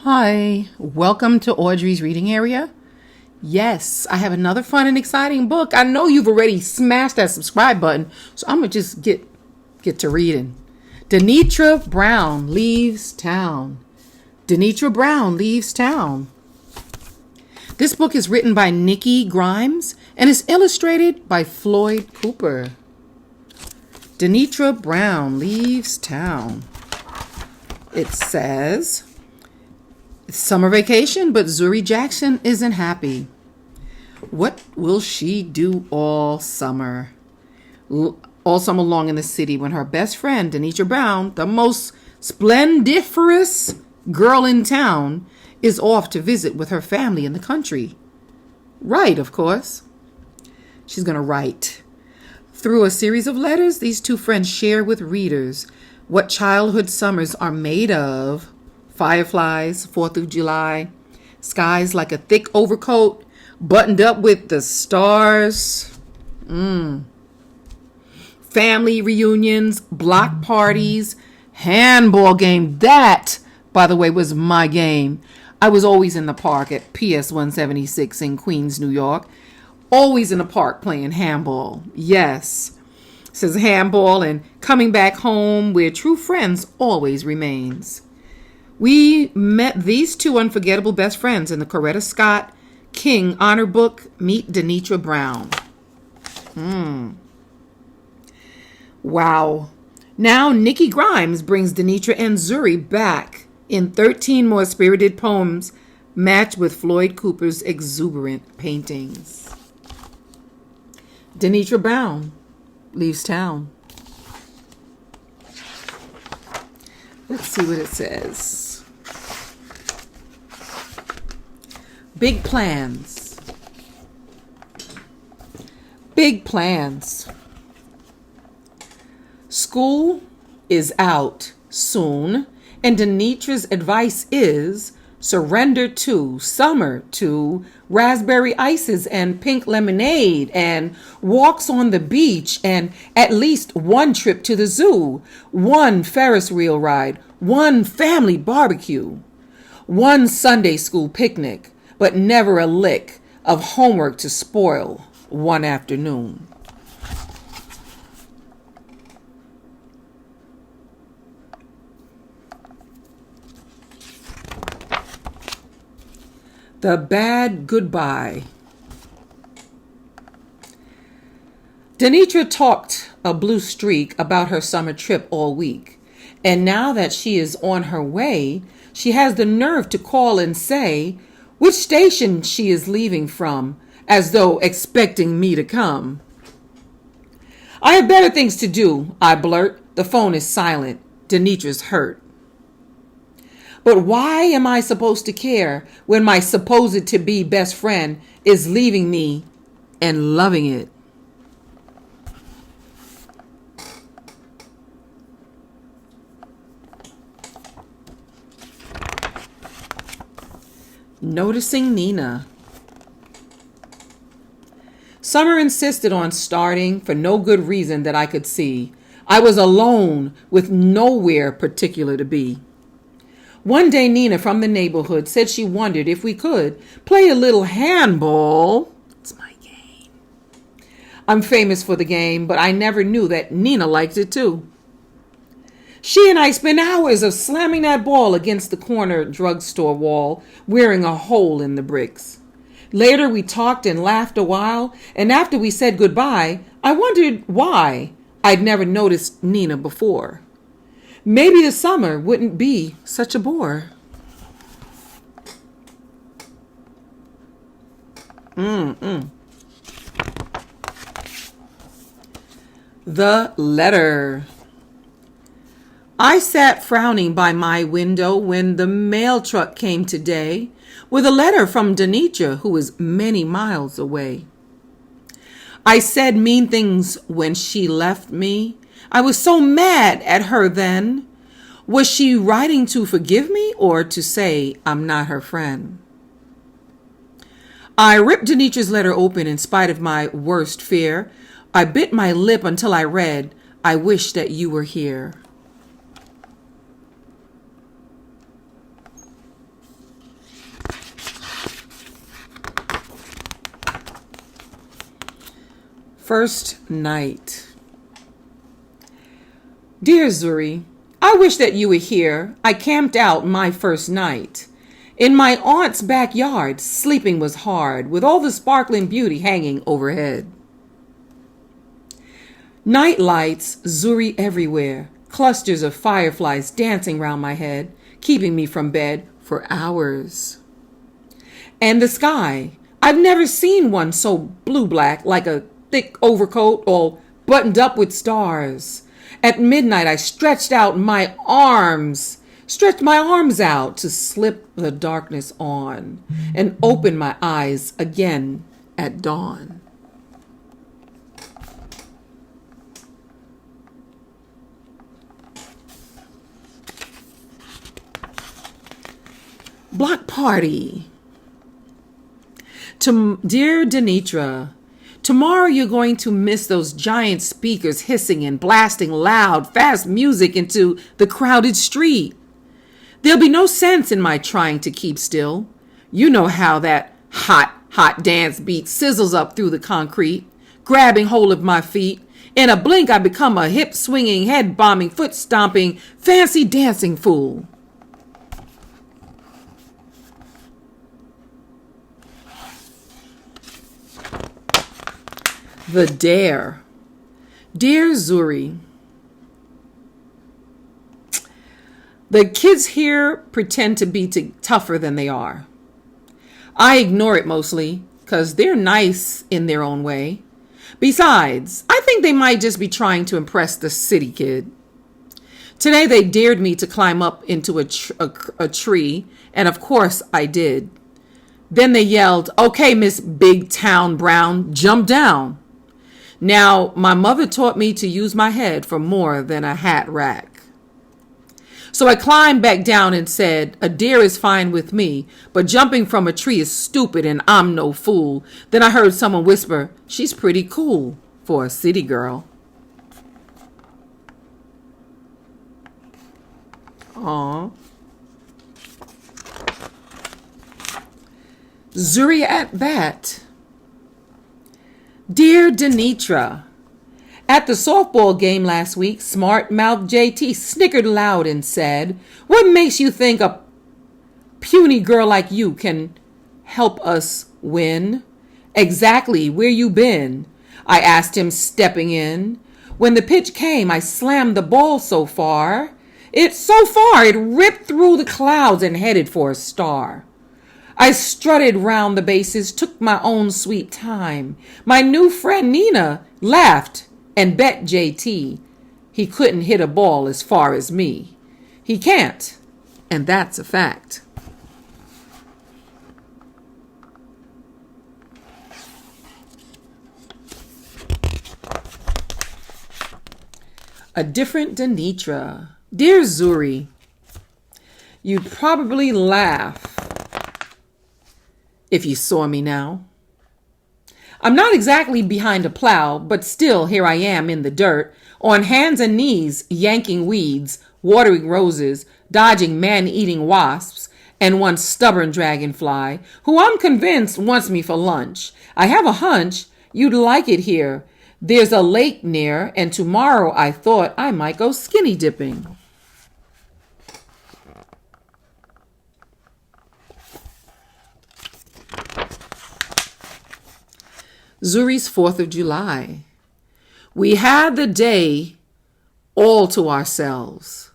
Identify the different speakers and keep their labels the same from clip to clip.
Speaker 1: Hi, welcome to Audrey's reading area. Yes, I have another fun and exciting book. I know you've already smashed that subscribe button, so I'm gonna just get to reading. Danitra Brown leaves town. Danitra Brown leaves town. This book is written by Nikki Grimes and is illustrated by Floyd Cooper. Danitra Brown leaves town. It says, it's summer vacation, but Zuri Jackson isn't happy. What will she do all summer? All summer long in the city when her best friend, Danitra Brown, the most splendiferous girl in town, is off to visit with her family in the country. Right, of course. She's going to write. Through a series of letters, these two friends share with readers what childhood summers are made of. Fireflies, 4th of July, skies like a thick overcoat, buttoned up with the stars. Family reunions, block parties, handball game. That, by the way, was my game. I was always in the park at PS 176 in Queens, New York. Always in the park playing handball. Yes. It says handball and coming back home where true friends always remains. We met these two unforgettable best friends in the Coretta Scott King Honor Book, Meet Danitra Brown. Wow. Now Nikki Grimes brings Danitra and Zuri back in 13 more spirited poems matched with Floyd Cooper's exuberant paintings. Danitra Brown leaves town. Let's see what it says. Big plans. Big plans. School is out soon, and Danitra's advice is surrender to summer, to raspberry ices and pink lemonade and walks on the beach and at least one trip to the zoo, one Ferris wheel ride, one family barbecue, one Sunday school picnic, but never a lick of homework to spoil one afternoon. The Bad Goodbye. Danitra talked a blue streak about her summer trip all week, and now that she is on her way, she has the nerve to call and say which station she is leaving from, as though expecting me to come. I have better things to do, I blurt. The phone is silent. Danitra's hurt. But why am I supposed to care when my supposed-to-be best friend is leaving me and loving it? Noticing Nina. Summer insisted on starting for no good reason that I could see. I was alone with nowhere particular to be. One day Nina from the neighborhood said she wondered if we could play a little handball. It's my game. I'm famous for the game, but I never knew that Nina liked it too. She and I spent hours of slamming that ball against the corner drugstore wall, wearing a hole in the bricks. Later we talked and laughed a while, and after we said goodbye, I wondered why I'd never noticed Nina before. Maybe the summer wouldn't be such a bore. The letter. I sat frowning by my window when the mail truck came today with a letter from Danitra, who is many miles away. I said mean things when she left me. I was so mad at her then. Was she writing to forgive me or to say I'm not her friend? I ripped Danitra's letter open in spite of my worst fear. I bit my lip until I read, I wish that you were here. First night. Dear Zuri, I wish that you were here. I camped out my first night. In my aunt's backyard, sleeping was hard, with all the sparkling beauty hanging overhead. Night lights, Zuri everywhere, clusters of fireflies dancing round my head, keeping me from bed for hours. And the sky, I've never seen one so blue-black, like a thick overcoat all buttoned up with stars. At midnight, I stretched my arms out to slip the darkness on and open my eyes again at dawn. Block party. Dear Danitra, tomorrow you're going to miss those giant speakers hissing and blasting loud, fast music into the crowded street. There'll be no sense in my trying to keep still. You know how that hot dance beat sizzles up through the concrete, grabbing hold of my feet. In a blink, I become a hip-swinging, head-bombing, foot-stomping, fancy dancing fool. The dare. Dear Zuri, the kids here pretend to be tougher than they are. I ignore it mostly because they're nice in their own way. Besides, I think they might just be trying to impress the city kid. Today they dared me to climb up into a tree, and of course I did. Then they yelled, "Okay, Miss Big Town Brown, jump down." Now, my mother taught me to use my head for more than a hat rack. So I climbed back down and said, a dare is fine with me, but jumping from a tree is stupid and I'm no fool. Then I heard someone whisper, she's pretty cool for a city girl. Aww. Zuri at bat. Dear Danitra, at the softball game last week, smart-mouthed JT snickered loud and said, "What makes you think a puny girl like you can help us win?" "Exactly, where you been?" I asked him, stepping in. When the pitch came, I slammed the ball so far it ripped through the clouds and headed for a star. I strutted round the bases, took my own sweet time. My new friend Nina laughed and bet JT he couldn't hit a ball as far as me. He can't, and that's a fact. A Different Danitra. Dear Zuri, you'd probably laugh if you saw me now. I'm not exactly behind a plow, but still here I am in the dirt, on hands and knees, yanking weeds, watering roses, dodging man-eating wasps, and one stubborn dragonfly, who I'm convinced wants me for lunch. I have a hunch you'd like it here. There's a lake near, and tomorrow I thought I might go skinny dipping. Zuri's 4th of July. We had the day all to ourselves,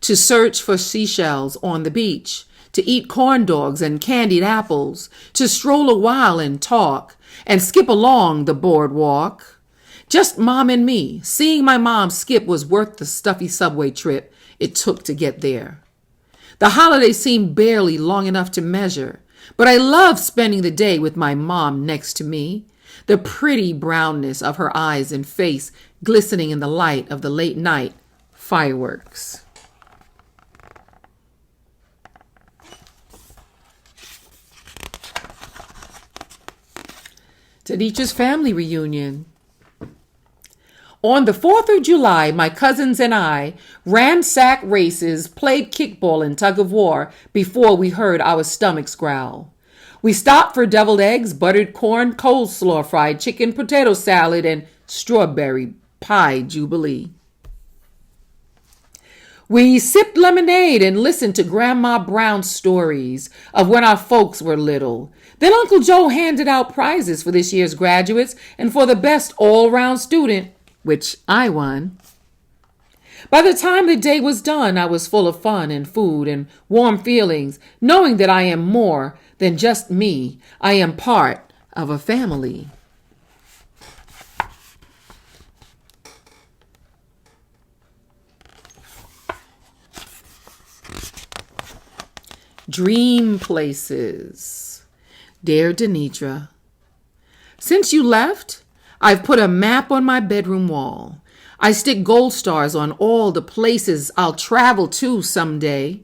Speaker 1: to search for seashells on the beach, to eat corn dogs and candied apples, to stroll a while and talk, and skip along the boardwalk. Just Mom and me. Seeing my mom skip was worth the stuffy subway trip it took to get there. The holiday seemed barely long enough to measure, but I loved spending the day with my mom next to me. The pretty brownness of her eyes and face glistening in the light of the late night fireworks. Tadich's family reunion. On the 4th of July, my cousins and I ransacked races, played kickball and tug of war before we heard our stomachs growl. We stopped for deviled eggs, buttered corn, coleslaw, fried chicken, potato salad, and strawberry pie jubilee. We sipped lemonade and listened to Grandma Brown's stories of when our folks were little. Then Uncle Joe handed out prizes for this year's graduates and for the best all-round student, which I won. By the time the day was done, I was full of fun and food and warm feelings, knowing that I am more than just me. I am part of a family. Dream places. Dear Danitra, since you left, I've put a map on my bedroom wall. I stick gold stars on all the places I'll travel to someday.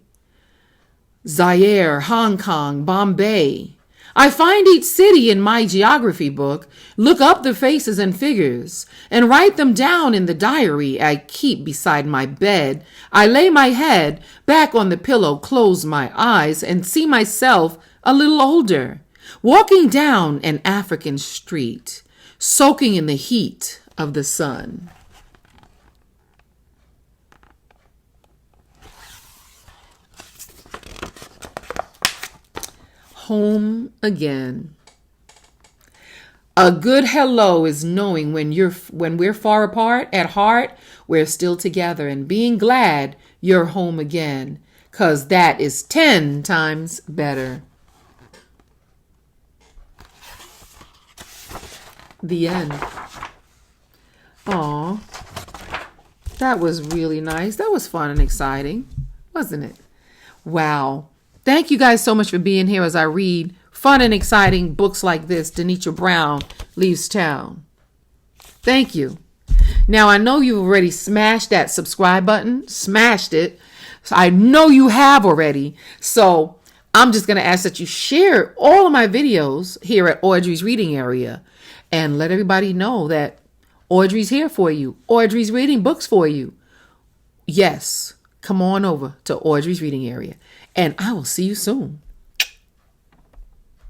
Speaker 1: Zaire, Hong Kong, Bombay. I find each city in my geography book, look up the faces and figures, and write them down in the diary I keep beside my bed. I lay my head back on the pillow, close my eyes, and see myself a little older, walking down an African street, soaking in the heat of the sun. Home again. A good hello is knowing when we're far apart, at heart, we're still together, and being glad you're home again, 'cause that is 10 times better. The end. Aw, that was really nice. That was fun and exciting, wasn't it? Wow. Thank you guys so much for being here as I read fun and exciting books like this. Danitra Brown Leaves Town. Thank you. Now, I know you've already smashed that subscribe button. Smashed it. So I know you have already. So I'm just going to ask that you share all of my videos here at Audrey's Reading Area and let everybody know that Audrey's here for you. Audrey's reading books for you. Yes, come on over to Audrey's Reading Area. And I will see you soon.